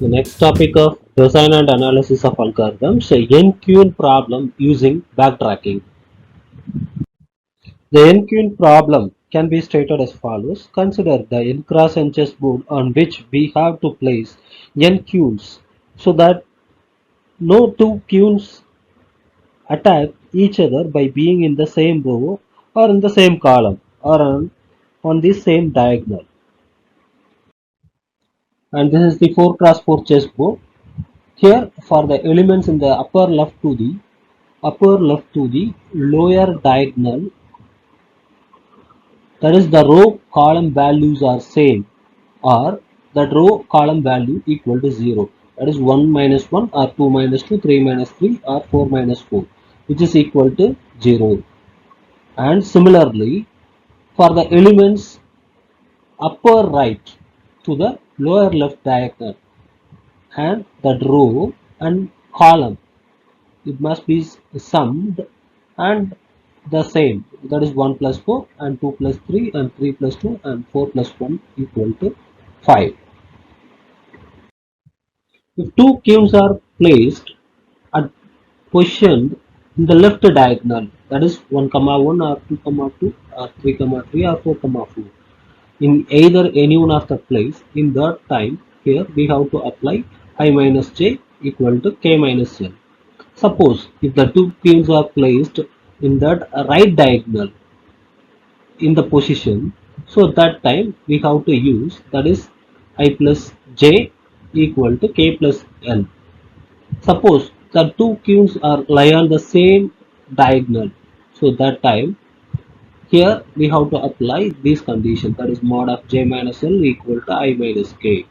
The next topic of design and analysis of algorithms, a NQN problem using backtracking. The NQN problem can be stated as follows. Consider the n cross n chessboard on which we have to place n queues so that no two queues attack each other by being in the same row or in the same column or on the same diagonal. And this is the 4 cross 4 chessboard. Here for the elements in the upper left to the lower diagonal, that is the row column values are same, or that row column value equal to 0, that is 1 minus 1 or 2 minus 2, 3 minus 3 or 4 minus 4, which is equal to 0. And similarly for the elements upper right to the lower left diagonal, and that row and column, it must be summed and the same, that is 1 plus 4 and 2 plus 3 and 3 plus 2 and 4 plus 1 equal to 5. If two cues are placed at positioned in the left diagonal, that is 1 comma 1 or 2 comma 2 or 3 comma 3 or 4 comma 4, in either any one of the place, in that time here we have to apply I minus j equal to k minus l. Suppose if the two pins are placed in that right diagonal in the position, so that time we have to use, that is I plus j equal to k plus l. Suppose the two queues are lie on the same diagonal, so that time here we have to apply this condition, that is mod of j minus l equal to I minus k.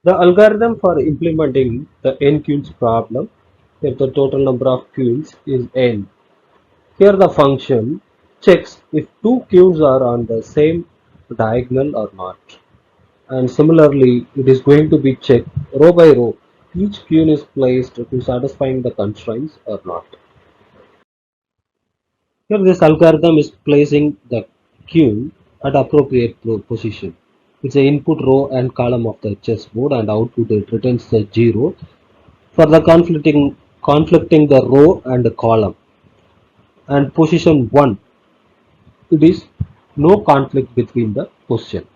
The algorithm for implementing the n queues problem, if the total number of queues is n. Here the function checks if two queues are on the same diagonal or not. And similarly, it is going to be checked row by row. Each queue is placed to satisfying the constraints or not. Here this algorithm is placing the queue at appropriate position. It's the input row and column of the chessboard, and output it returns the 0 for the conflicting the row and the column. And position 1, it is no conflict between the position.